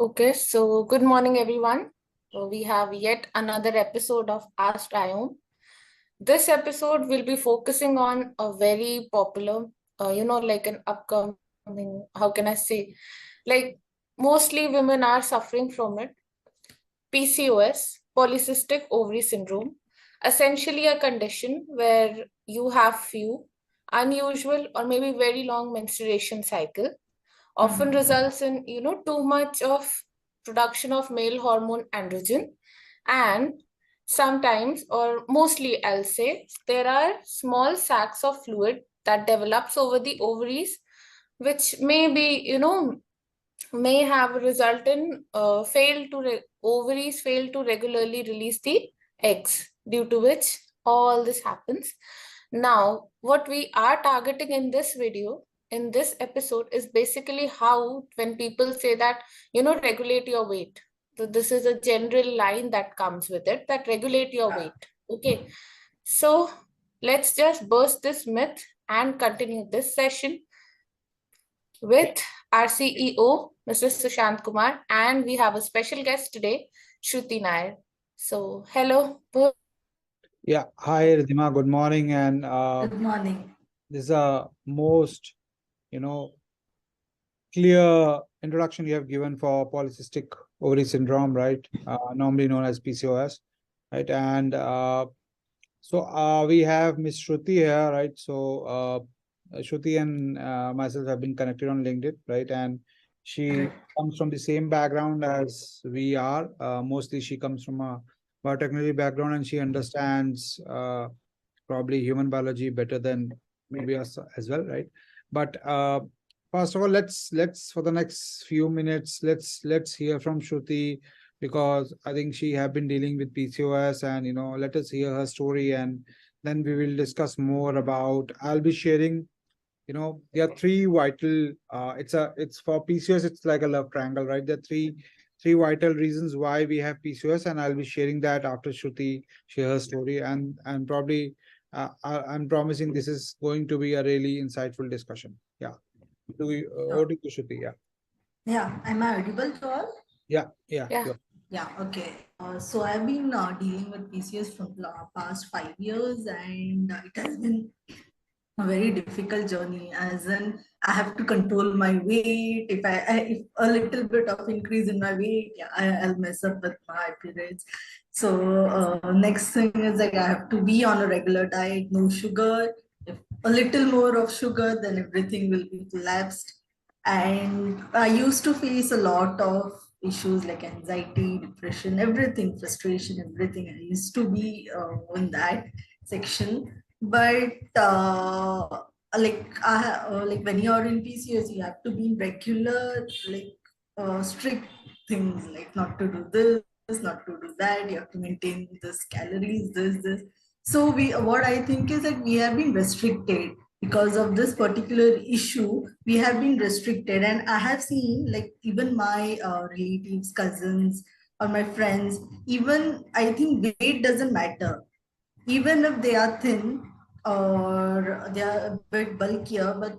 Okay, so good morning, everyone. So we have yet another episode of Askediome. This episode will be focusing on a very popular, like an upcoming, how can I say, like mostly women are suffering from it. PCOS, polycystic ovary syndrome, essentially a condition where you have few, unusual, or maybe very long menstruation cycle often results in too much of production of male hormone androgen, and sometimes or mostly I'll say there are small sacs of fluid that develops over the ovaries, which may be may have a result in ovaries fail to regularly release the eggs, due to which all this happens. Now, what we are targeting in this video, in this episode, is basically how, when people say that, regulate your weight. So this is a general line that comes with it, that regulate your weight. Okay. So let's just burst this myth and continue this session with our CEO, Mr. Sushant Kumar, and we have a special guest today, Shruti Nair. So, hello. Yeah, hi Ridhima, good morning. And Good morning. this is a most, clear introduction you have given for polycystic ovary syndrome, right? Normally known as PCOS, right? And we have Miss Shruti here, right? So Shruti and myself have been connected on LinkedIn, right? And she comes from the same background as we are. Mostly she comes from a biotechnology background, and she understands probably human biology better than maybe us as well, right? But first of all, let's for the next few minutes, let's hear from Shruti, because I think she have been dealing with PCOS, and let us hear her story, and then we will discuss more about. I'll be sharing. There are three vital. It's for PCOS. It's like a love triangle, right? There are three vital reasons why we have PCOS, and I'll be sharing that after Shruti share her story, and probably I'm promising this is going to be a really insightful discussion. Yeah. Do we? Over to you, Shruti. Yeah. Yeah, am I audible to all? Yeah. Yeah. Yeah, okay. So I've been dealing with PCOS from the past 5 years, and it has been a very difficult journey. As in, I have to control my weight. If a little bit of increase in my weight, yeah, I'll mess up with my periods. So next thing is like I have to be on a regular diet, no sugar. If a little more of sugar, then everything will be collapsed. And I used to face a lot of issues like anxiety, depression, everything, frustration, everything. I used to be in that section. But like when you're in PCOS, you have to be regular, strict things, like not to do this, not to do that. You have to maintain this calories, this. So what I think is that we have been restricted because of this particular issue. We have been restricted, and I have seen like even my relatives, cousins, or my friends. Even I think weight doesn't matter, even if they are thin or they are a bit bulkier, but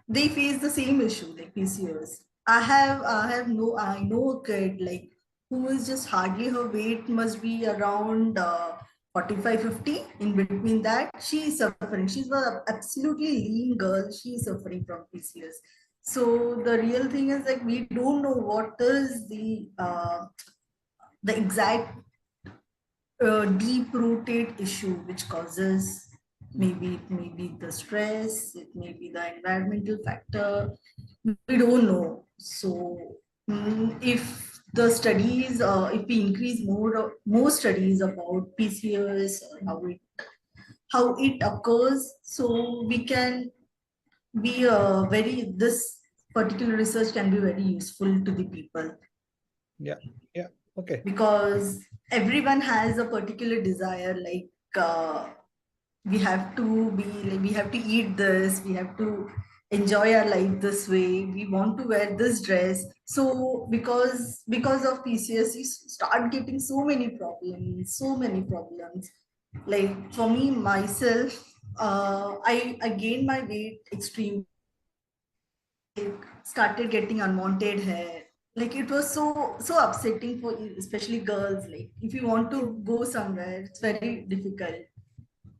they face the same issue like PCOS. I know a kid like who is just hardly, her weight must be around 45, 50. In between that, she is suffering. She's an absolutely lean girl. She is suffering from PCOS. So the real thing is like we don't know what is the exact deep-rooted issue which causes. Maybe it may be the stress, it may be the environmental factor. We don't know. So if the studies, if we increase more studies about PCOS, how it occurs, so we can be this particular research can be very useful to the people. Yeah. Okay. Because everyone has a particular desire, like we have to eat this, we have to enjoy our life this way, we want to wear this dress. So because of PCOS, you start getting so many problems. Like for me myself, I gained my weight extremely, started getting unwanted hair. like it was so upsetting for especially girls. Like if you want to go somewhere, it's very difficult.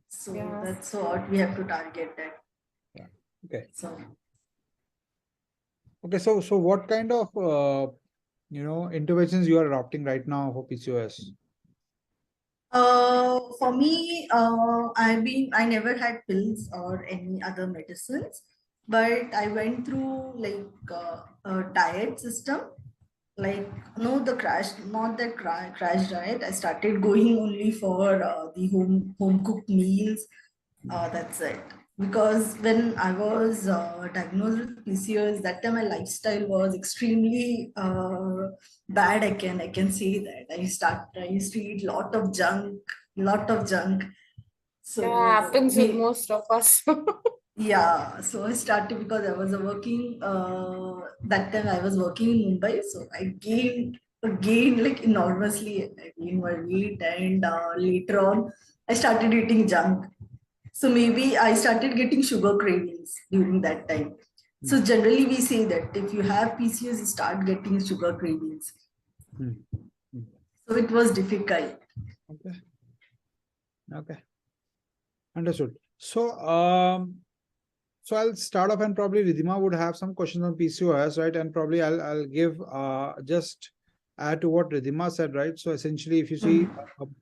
So Yeah. that's what we have to target that. Yeah. Okay. So Okay. So what kind of interventions you are adopting right now for PCOS? for me, I never had pills or any other medicines, but I went through like a diet system. Like no, the crash, not that crash diet. I started going only for the home cooked meals. That's it. Because when I was diagnosed with PCOS, that time my lifestyle was extremely bad. I can say that I used to eat lot of junk. Yeah, So happens with most of us. yeah, so I started because I was working. That time I was working in Mumbai, so I gained like enormously. I gained my weight, and later on, I started eating junk. So maybe I started getting sugar cravings during that time. So generally, we say that if you have PCOS, you start getting sugar cravings. Hmm. Hmm. So it was difficult. Okay. Okay. Understood. So I'll start off, and probably Ridhima would have some questions on PCOS, right? And probably I'll give just add to what Ridhima said, right? So essentially, if you see, Mhm.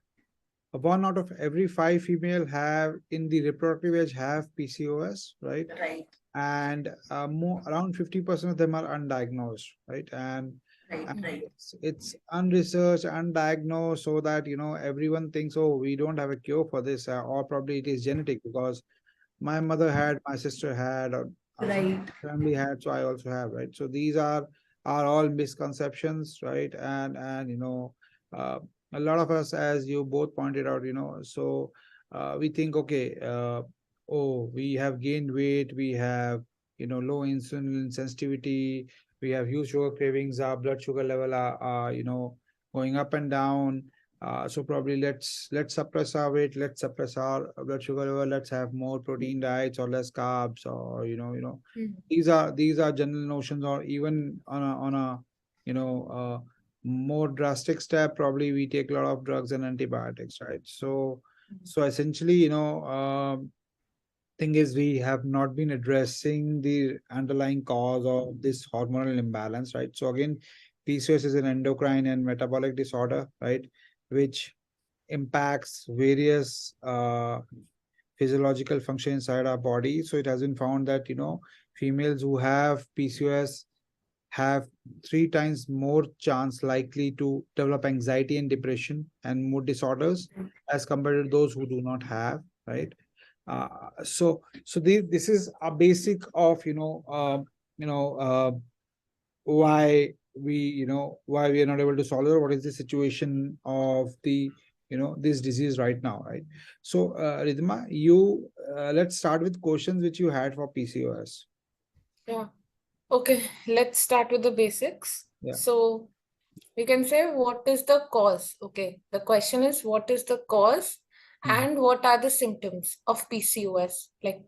one out of every 5 female have in the reproductive age have PCOS, right? Right, And more around 50% of them are undiagnosed, right? right, And right, it's unresearched, undiagnosed, so that everyone thinks, oh, we don't have a cure for this, or probably it is genetic because my mother had, my sister had, or some right. family had, so I also have, right? So these are all misconceptions, right? And uh, a lot of us, as you both pointed out, so we think, okay, oh, we have gained weight, we have low insulin sensitivity, we have huge sugar cravings, our blood sugar level are going up and down, so probably let's suppress our weight, let's suppress our blood sugar level, let's have more protein diets or less carbs, or Mm. these are general notions. Or even on a more drastic step, probably we take a lot of drugs and antibiotics, right? So essentially, thing is, we have not been addressing the underlying cause of this hormonal imbalance, right? So again, PCOS is an endocrine and metabolic disorder, right, which impacts various physiological function inside our body. So it has been found that females who have PCOS have 3 times more chance likely to develop anxiety and depression and mood disorders as compared to those who do not have, right? This is a basic of why we are not able to solve it, or what is the situation of the this disease right now, right? So Ridhima, you let's start with questions which you had for PCOS. Yeah. Okay, let's start with the basics. Yeah. So we can say, what is the cause? Okay, the question is, what is the cause and what are the symptoms of PCOS? Like,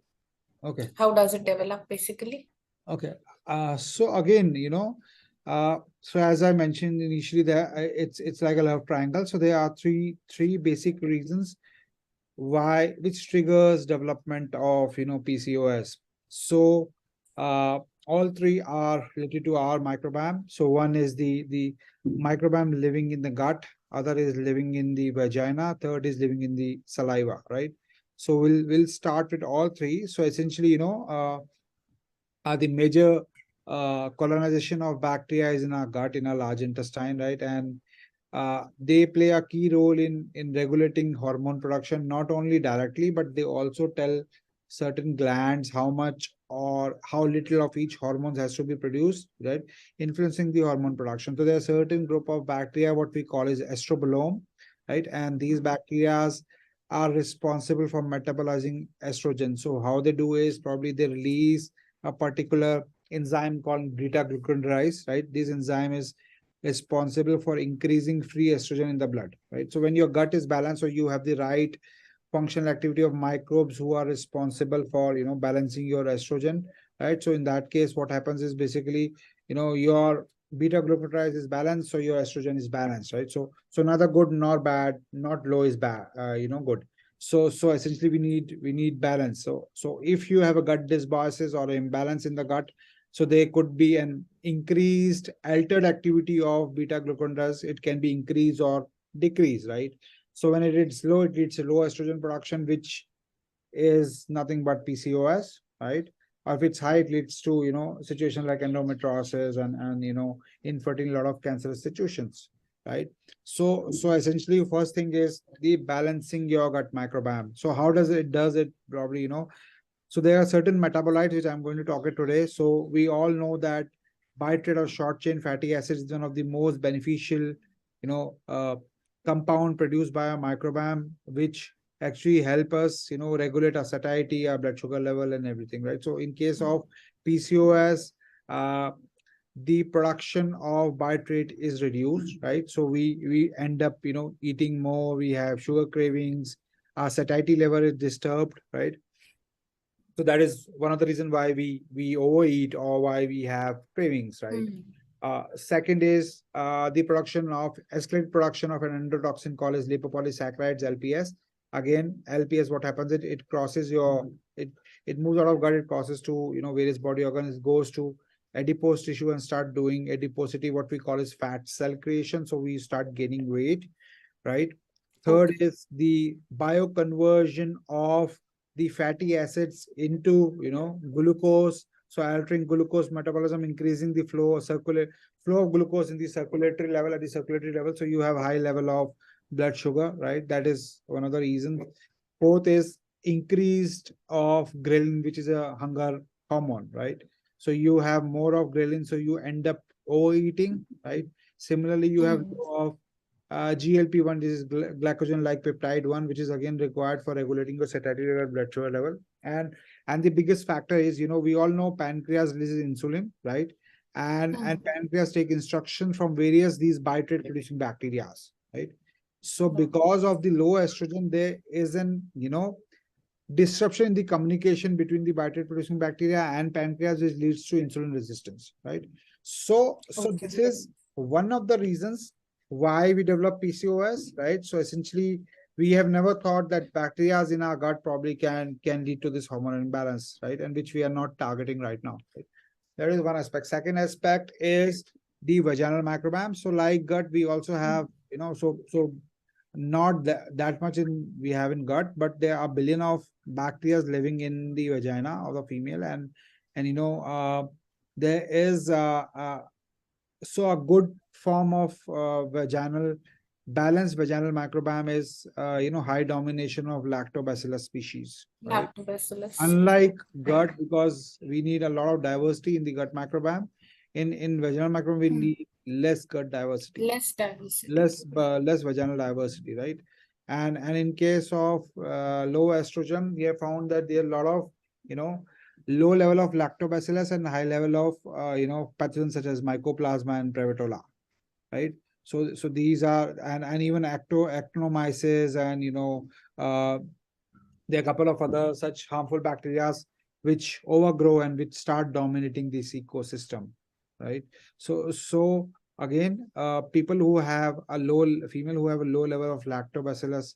Okay. how does it develop basically? Okay. So again, so as I mentioned initially, there it's like a love triangle. So there are three basic reasons which triggers development of PCOS. So all three are related to our microbiome. So one is the microbiome living in the gut, other is living in the vagina, third is living in the saliva, right? So we'll start with all three. So essentially, the major colonization of bacteria is in our gut, in our large intestine, right? And they play a key role in regulating hormone production, not only directly, but they also tell certain glands how much or how little of each hormone has to be produced, right? Influencing the hormone production. So there are certain group of bacteria, what we call is estrobolome, right? And these bacteria are responsible for metabolizing estrogen. So how they do is probably they release a particular enzyme called beta glucuronidase, right? This enzyme is responsible for increasing free estrogen in the blood, right? So when your gut is balanced, so you have the right functional activity of microbes who are responsible for balancing your estrogen, right? So in that case, what happens is basically your beta glucuronidase is balanced, so your estrogen is balanced, right? So neither good nor bad, not low is bad, good. So essentially we need balance. So if you have a gut dysbiosis or imbalance in the gut, so there could be an increased altered activity of beta glucuronidase. It can be increased or decreased, right? So when it is low, it leads to low estrogen production, which is nothing but PCOS, right? Or if it's high, it leads to, situation like endometriosis and infertility, a lot of cancerous situations, right? So essentially, first thing is the balancing your gut microbiome. So how does it probably, so there are certain metabolites which I'm going to talk about today. So we all know that bitrate or short chain fatty acids is one of the most beneficial, compound produced by our microbiome, which actually help us, regulate our satiety, our blood sugar level, and everything, right? So in case of PCOS, the production of bitrate is reduced, right? So we end up, eating more. We have sugar cravings. Our satiety level is disturbed, right? So that is one of the reasons why we overeat or why we have cravings, right? Second is the production of escalated production of an endotoxin called as lipopolysaccharides, LPS. Again, LPS, what happens? It crosses your it moves out of gut, it crosses to various body organs, it goes to adipose tissue and start doing adiposity, what we call as fat cell creation. So we start gaining weight, right? Third is the bioconversion of the fatty acids into glucose. So altering glucose metabolism, increasing the flow of glucose in the circulatory level at the circulatory level. So you have high level of blood sugar, right? That is one of the reasons. Fourth is increased of ghrelin, which is a hunger hormone, right? So you have more of ghrelin, so you end up overeating, right? Similarly, you have more of GLP-1, this is glycogen-like peptide 1, which is again required for regulating your satiety level, blood sugar level. And the biggest factor is, we all know pancreas releases insulin, right? And pancreas take instruction from various these bitrate producing bacteria, right? So because of the low estrogen, there is an, disruption in the communication between the bitrate producing bacteria and pancreas, which leads to insulin resistance, right? So this is one of the reasons why we develop PCOS, right? So essentially, we have never thought that bacteria in our gut probably can lead to this hormonal imbalance, right? And which we are not targeting right now. Right? That is one aspect. Second aspect is the vaginal microbiome. So like gut, we also have, so not that much in we have in gut, but there are billion of bacteria living in the vagina of the female, and there is so a good form of balanced vaginal microbiome is high domination of lactobacillus species, right? Lactobacillus. Unlike gut, because we need a lot of diversity in the gut microbiome, in vaginal microbiome we need less gut diversity, Less diversity. less vaginal diversity, right? And in case of low estrogen, we have found that there are a lot of low level of lactobacillus and high level of pathogens such as mycoplasma and prevotella, right? So these are and even actinomyces and there are a couple of other such harmful bacteria which overgrow and which start dominating this ecosystem, right? So again, people who have a female who have a low level of lactobacillus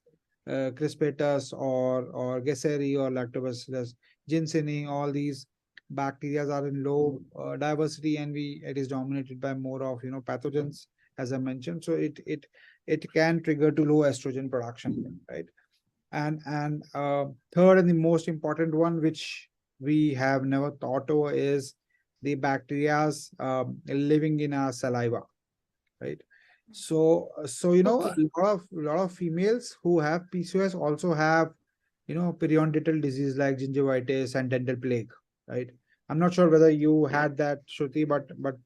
crispatus or Gasseri or lactobacillus ginseng, all these bacteria are in low diversity, and it is dominated by more of pathogens, as I mentioned. So it can trigger to low estrogen production, right? And third and the most important one, which we have never thought over, is the bacteria living in our saliva, right? So a lot of females who have PCOS also have periodontal disease like gingivitis and dental plague, right? I'm not sure whether you had that, Shruti, but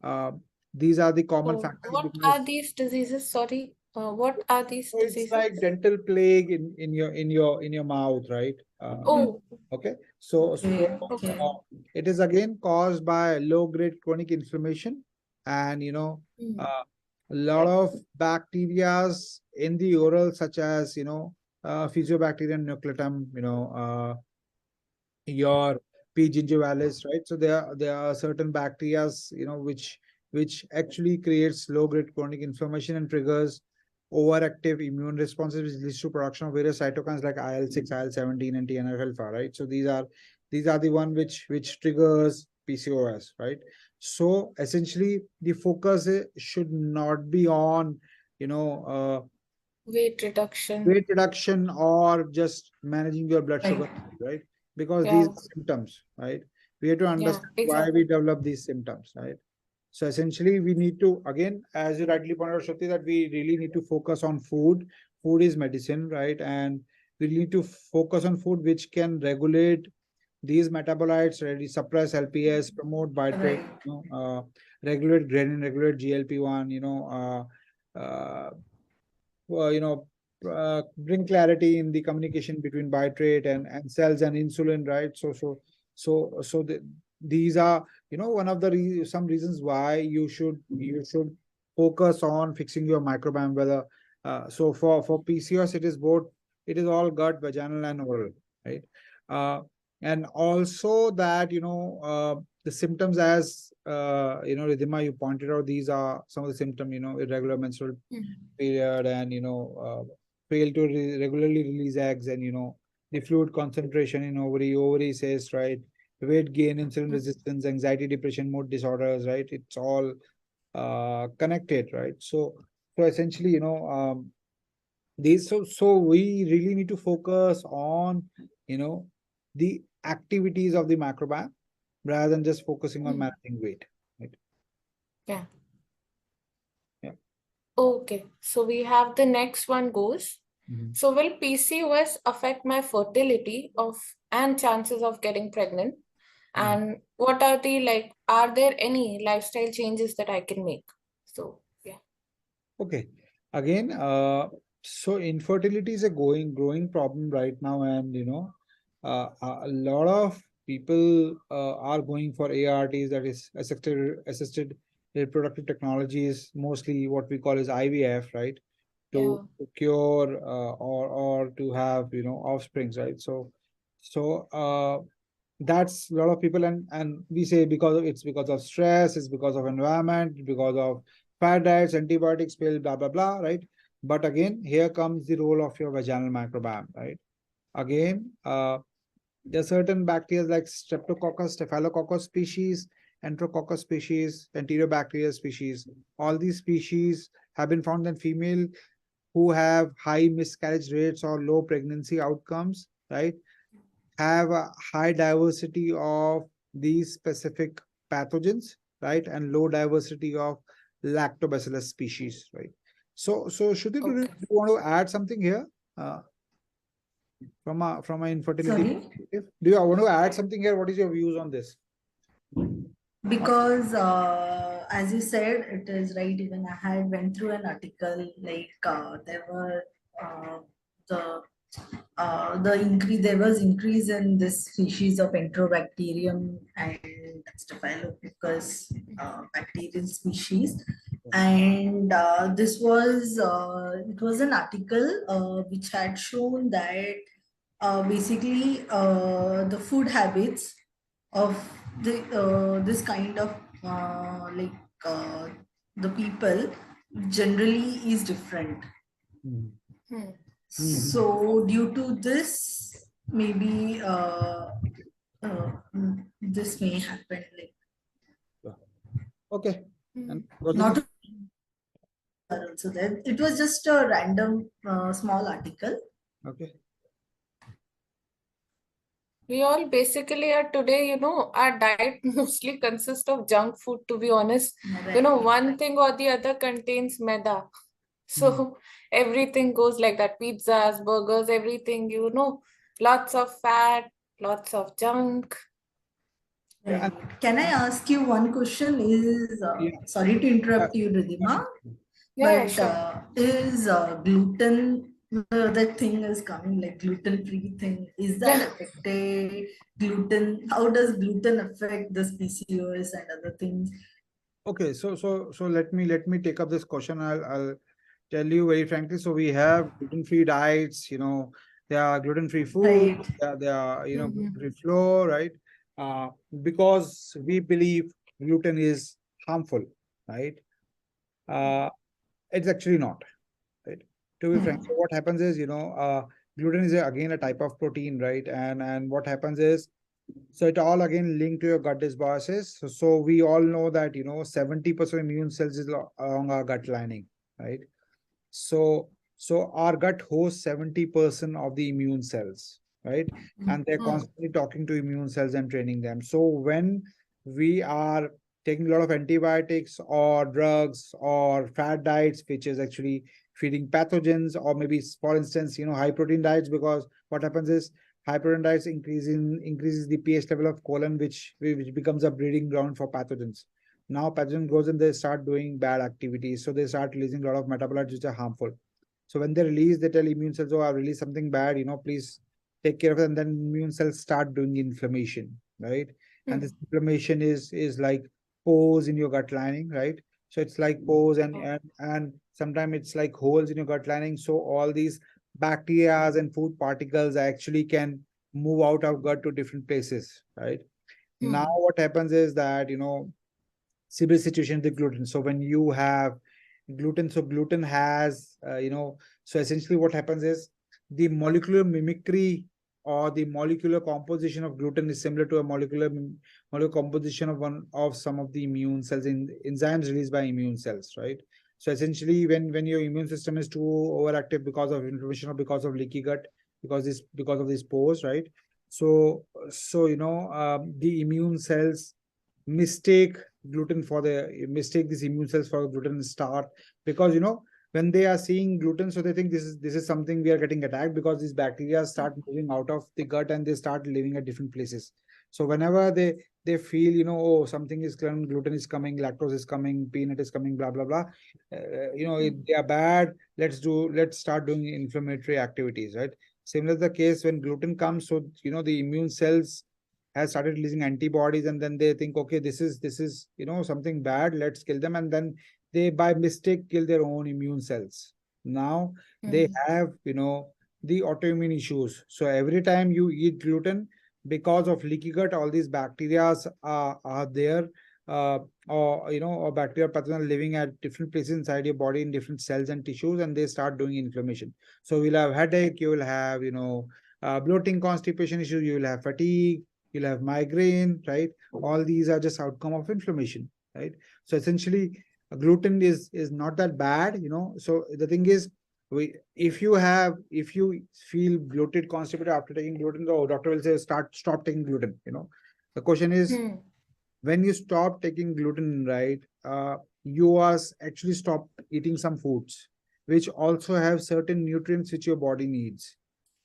uh, these are the common factors. What are these diseases? Sorry, what are these diseases? It's like dental plague in your mouth, right? Okay. So it is again caused by low grade chronic inflammation, and a lot of bacteria in the oral, such as Physiobacterium nucleatum, your P. gingivalis, right? So there are certain bacteria, which which actually creates low-grade chronic inflammation and triggers overactive immune responses, which leads to production of various cytokines like IL-6, IL-17, and TNF-alpha, right? So these are the one which triggers PCOS, right? So essentially, the focus should not be on, you know, Weight reduction. weight reduction or just managing your blood sugar, right? Because these Yeah. are symptoms, right? We have to understand why exactly. we develop these symptoms, right? So essentially, we need to, again, as you rightly pointed out, Shruti, that we really need to focus on food. Food is medicine, right? And we need to focus on food which can regulate these metabolites, really suppress LPS, promote bitrate, Right. regulate ghrelin, regulate GLP-1, you know, bring clarity in the communication between bitrate and cells and insulin, right? These are, one of the some reasons why you should focus on fixing your microbiome. Whether so for PCOS, it is all gut, vaginal, and oral, right? And also that the symptoms, as Ridhima, you pointed out, these are some of the symptoms, irregular menstrual period, and fail to regularly release eggs, and the fluid concentration in ovary cyst, right? Weight gain, insulin resistance, anxiety, depression, mood disorders, right? It's all connected, right? So essentially, so we really need to focus on the activities of the microbiome rather than just focusing on managing weight, right? Yeah. Yeah. Okay, so we have the next one goes. Mhm. So will PCOS affect my fertility and chances of getting pregnant? And what are are there any lifestyle changes that I can make? So yeah. Okay. Again, so infertility is a growing problem right now, and a lot of people are going for ARTs, that is assisted reproductive technologies, mostly what we call as IVF, right? Yeah. To cure or to have offsprings, right? So that's a lot of people, and we say because of stress, it's because of environment, because of fat diets, antibiotics, pill, blah blah blah, right? But again, here comes the role of your vaginal microbiome, right? Again, there are certain bacteria like streptococcus, staphylococcus species, enterococcus species, enterobacteria species. All these species have been found in female who have high miscarriage rates or low pregnancy outcomes, right? Have a high diversity of these specific pathogens, right? And low diversity of lactobacillus species, right? So Shruti, do Okay. you want to add something here from a infertility Sorry? perspective? Do you want to add something here? What is your views on this? Because as you said, it is right. Even I had went through an article there were the there was increase in this species of enterobacterium and staphylococcus bacterial species, and it was an article which had shown that basically the food habits of this kind of uh, the people generally is different. Mhm. Hmm. So due to this, maybe this may happen. Okay. And Not Gautam? also that it was just a random small article. Okay. We all basically are today, our diet mostly consists of junk food, to be honest. One thing or the other contains maida. So everything goes like that. Pizzas, burgers, everything, lots of fat, lots of junk. Yeah. Can I ask you one question? Yeah. Sorry to Uh, interrupt you, Ridhima, Yeah, but sure. is gluten that thing is coming like gluten-free thing? Is that Yeah. affected gluten? How does gluten affect this PCOS and other things? Okay, so let me take up this question. I'll tell you very frankly. So we have gluten-free diets, there are gluten-free food, Right. there are Mhm. gluten-free flour, right? Because we believe gluten is harmful, right? It's actually not, right? To be frank, so what happens is, gluten is again a type of protein, right? And what happens is, so it all again linked to your gut dysbiosis. So we all know that 70% immune cells is along our gut lining, right? So our gut hosts 70% of the immune cells, right? And they're constantly talking to immune cells and training them. So when we are taking a lot of antibiotics or drugs or fat diets, which is actually feeding pathogens, or maybe, for instance, high protein diets, because what happens is high protein diets increases the pH level of colon, which becomes a breeding ground for pathogens. Now pathogen goes and they start doing bad activities. So they start releasing a lot of metabolites which are harmful. So when they release, they tell immune cells, oh, I release something bad, please take care of it. And then immune cells start doing inflammation, right? And this inflammation is like pores in your gut lining, right? So it's like pores and sometimes it's like holes in your gut lining. So all these bacteria and food particles actually can move out of gut to different places, right? Now what happens is that, similar situation with gluten. So when you have gluten, so gluten has, so essentially what happens is the molecular mimicry or the molecular composition of gluten is similar to a molecular composition of one of some of the immune cells in enzymes released by immune cells, right? So essentially, when your immune system is too overactive because of inflammation or because of leaky gut, because of these pores, right? So the immune cells mistake mistake these immune cells for gluten and start, because when they are seeing gluten, so they think this is something we are getting attacked, because these bacteria start moving out of the gut and they start living at different places. So whenever they feel, oh, something is coming, gluten is coming, lactose is coming, peanut is coming, blah blah blah, if they are bad, let's start doing inflammatory activities, right? Similar to the case when gluten comes, so the immune cells has started releasing antibodies, and then they think, okay, this is something bad, let's kill them, and then they by mistake kill their own immune cells. Now they have the autoimmune issues. So every time you eat gluten, because of leaky gut, all these bacteria are there, or bacteria pathogen living at different places inside your body in different cells and tissues, and they start doing inflammation. So you'll have headache, you will have bloating, constipation issues, you will have fatigue, you'll have migraine, right? All these are just outcome of inflammation, right? So essentially, gluten is not that bad, So the thing is, if you feel bloated, constipated after taking gluten, the doctor will say stop taking gluten. The question is, when you stop taking gluten, right? You are actually stop eating some foods which also have certain nutrients which your body needs.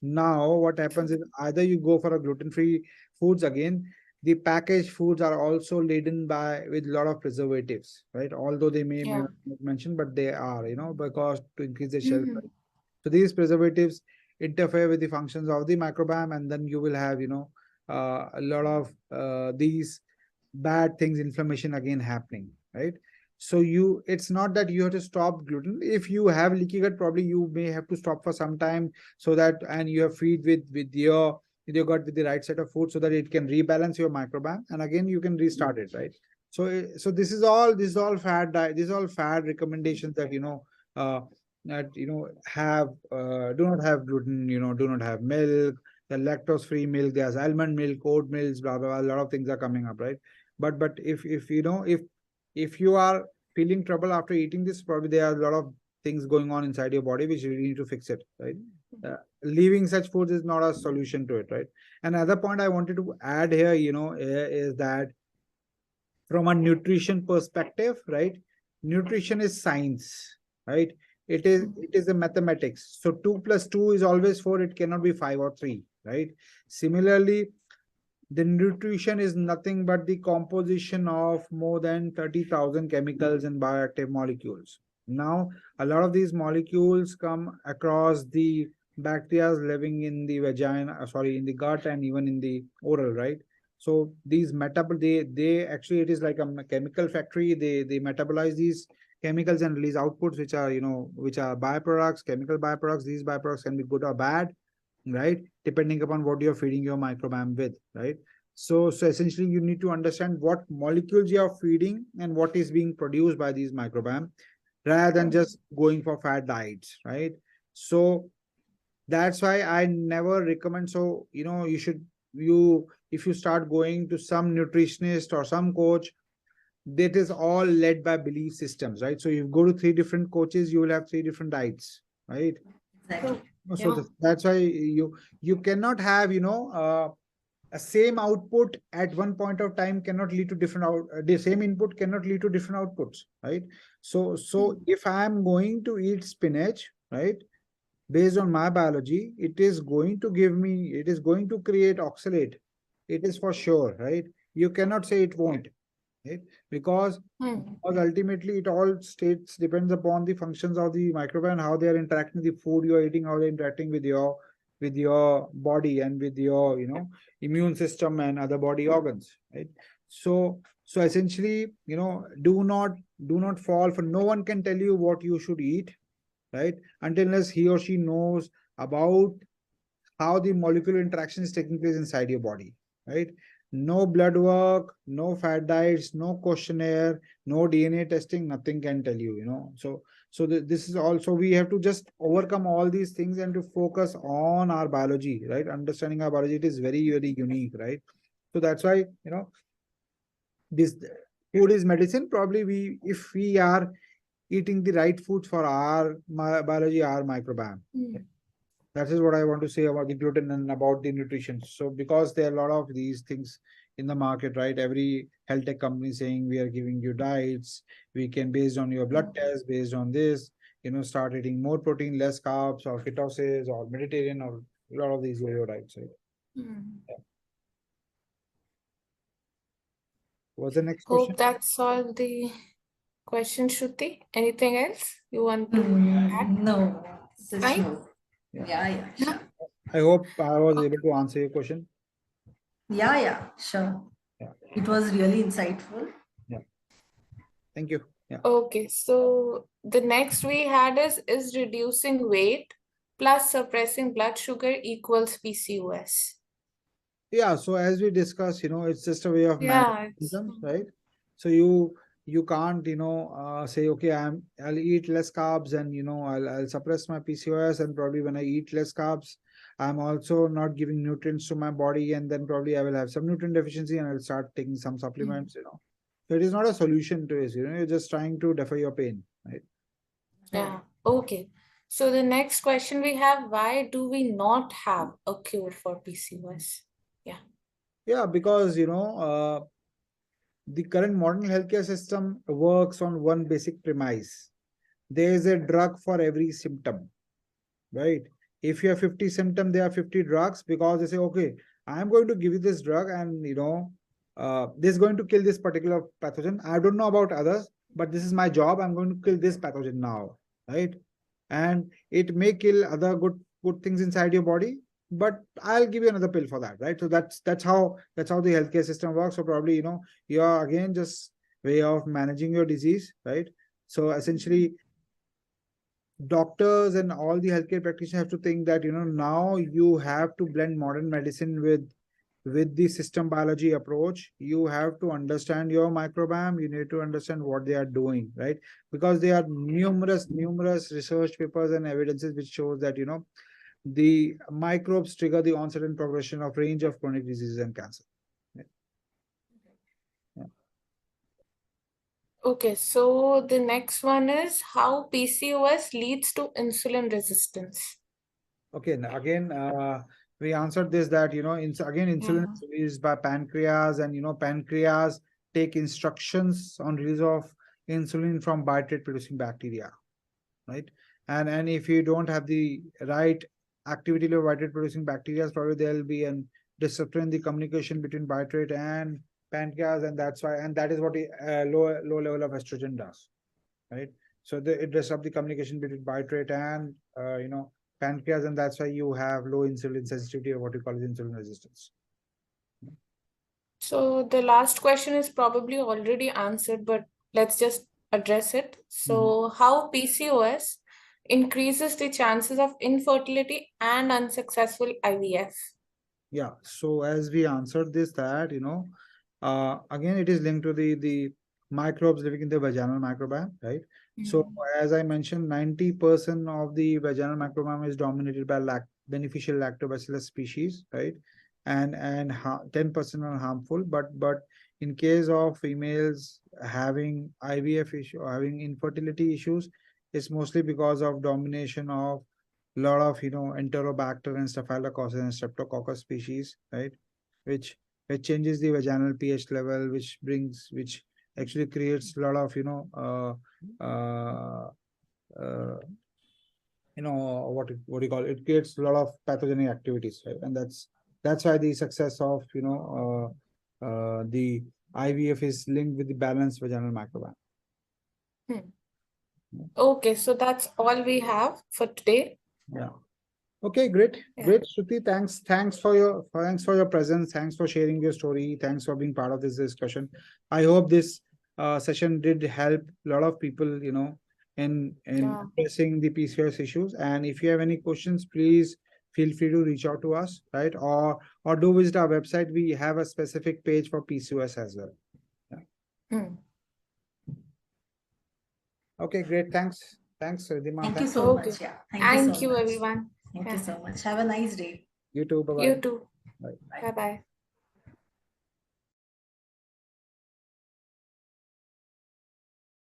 Now, what happens is either you go for a gluten-free foods again. The packaged foods are also laden with a lot of preservatives, right? Although may not mention, but they are, because to increase the shelf life. So these preservatives interfere with the functions of the microbiome, and then you will have, a lot of these bad things, inflammation again happening, right? So it's not that you have to stop gluten. If you have leaky gut, probably you may have to stop for some time, so that, and you have feed with your gut with the right set of food, so that it can rebalance your microbiome, and again you can restart it, right? So this is all fad diet, this is all fad recommendations that have do not have gluten, do not have milk, the lactose free milk, there's almond milk, oat milks, blah blah blah, a lot of things are coming up, right? But if you are feeling trouble after eating this, probably there are a lot of things going on inside your body which you need to fix it, right? Leaving such foods is not a solution to it, right? Another point I wanted to add here, is that from a nutrition perspective, right? Nutrition is science, right? It is a mathematics. So 2 plus 2 is always 4. It cannot be 5 or 3, right? Similarly, the nutrition is nothing but the composition of more than 30,000 chemicals and bioactive molecules. Now, a lot of these molecules come across the bacteria living in the in the gut and even in the oral, right? So these they actually, it is like a chemical factory. They metabolize these chemicals and release outputs, which are byproducts, chemical byproducts. These byproducts can be good or bad, right? Depending upon what you're feeding your microbiome with, right? So essentially you need to understand what molecules you are feeding and what is being produced by these microbiome, rather than just going for fat diets, right? So that's why I never recommend. So, if you start going to some nutritionist or some coach, that is all led by belief systems, right? So you go to three different coaches, you will have three different diets, right? Exactly. So that's why you cannot have, a same output at one point of time cannot lead to different the same input cannot lead to different outputs, right? So if I am going to eat spinach, right, based on my biology, it is going to give me, it is going to create oxalate. It is for sure, right? You cannot say it won't, right? Because ultimately it all states depends upon the functions of the microbiome and how they are interacting with the food you are eating, how they're interacting with your body and with your immune system and other body organs, right? So essentially, do not fall for, no one can tell you what you should eat, right, unless he or she knows about how the molecular interaction is taking place inside your body, right? No blood work, no fat diets, no questionnaire, no DNA testing, nothing can tell you, this is also, we have to just overcome all these things and to focus on our biology, right? Understanding our biology, it is very, very unique, right? So that's why, this food is medicine. Probably if we are eating the right food for our biology, our microbiome. That is what I want to say about the gluten and about the nutrition. So because there are a lot of these things in the market, right? Every health tech company saying we are giving you diets, we can, based on your blood test, based on this, start eating more protein, less carbs, or ketosis, or Mediterranean, or a lot of these yo-yo diets, right? Yeah. What's the next question? Hope that's all the questions, Shruti. Anything else you want to add? No, this is Fine. no. Yeah, sure. I hope I was able to answer your question. Yeah, sure. Yeah. It was really insightful. Yeah. Thank you. Yeah. Okay, so the next we had is reducing weight plus suppressing blood sugar equals PCOS. Yeah, so as we discussed, it's just a way of managing Yeah, symptoms, right? So you can't, say, okay, I'll eat less carbs and I'll suppress my PCOS, and probably when I eat less carbs, I'm also not giving nutrients to my body, and then probably I will have some nutrient deficiency and I'll start taking some supplements, So it is not a solution to it, you're just trying to defer your pain, right? yeah. Okay. So the next question we have, why do we not have a cure for PCOS? Yeah. Yeah, because the current modern healthcare system works on one basic premise. There is a drug for every symptom, right? If you have 50 symptoms, there are 50 drugs, because they say, okay, I'm going to give you this drug, and this is going to kill this particular pathogen. I don't know about others, but this is my job. I'm going to kill this pathogen now, right? And it may kill other good things inside your body, but I'll give you another pill for that, right? So that's how the healthcare system works. So probably you are again just way of managing your disease, right? So essentially, doctors and all the healthcare practitioners have to think that now you have to blend modern medicine with the system biology approach. You have to understand your microbiome. You need to understand what they are doing, right? Because there are numerous research papers and evidences which shows that the microbes trigger the onset and progression of range of chronic diseases and cancer. Yeah. Okay, so the next one is how PCOS leads to insulin resistance. Okay, again, we answered this, that insulin is released by pancreas, and pancreas take instructions on release of insulin from bitrate producing bacteria, right? And if you don't have the right activity of bitrate producing bacteria, probably there will be an disruption in the communication between bitrate and pancreas, and that is what low level of estrogen does, right? So it disrupts the communication between bitrate and pancreas, and that's why you have low insulin sensitivity, or what you call as insulin resistance. So the last question is probably already answered, but let's just address it. So how PCOS increases the chances of infertility and unsuccessful IVF? Yeah. So as we answered this, that again, it is linked to the microbes living in the vaginal microbiome, right? So as I mentioned, 90% of the vaginal microbiome is dominated by beneficial lactobacillus species, right? And 10% are harmful. But in case of females having IVF issue, having infertility issues, it's mostly because of domination of lot of enterobacter and staphylococcus and streptococcus species, right? Which changes the vaginal pH level, which actually creates a lot of uh, uh, what do you call it? It creates a lot of pathogenic activities, right? And that's why the success of the IVF is linked with the balanced vaginal microbiome. Okay, so that's all we have for today. Yeah. Okay, great. Yeah. Great, Shruti. Thanks for your presence. Thanks for sharing your story. Thanks for being part of this discussion. I hope this session did help a lot of people, in Yeah. addressing the PCOS issues. And if you have any questions, please feel free to reach out to us, right? Or do visit our website. We have a specific page for PCOS as well. Yeah. Okay, great. Thanks, Ridhima. Thank you so Okay. much. Yeah. Thank so you, much. everyone. Thank you so much. Have a nice day. You too. Bye bye. You too. Bye. Bye bye.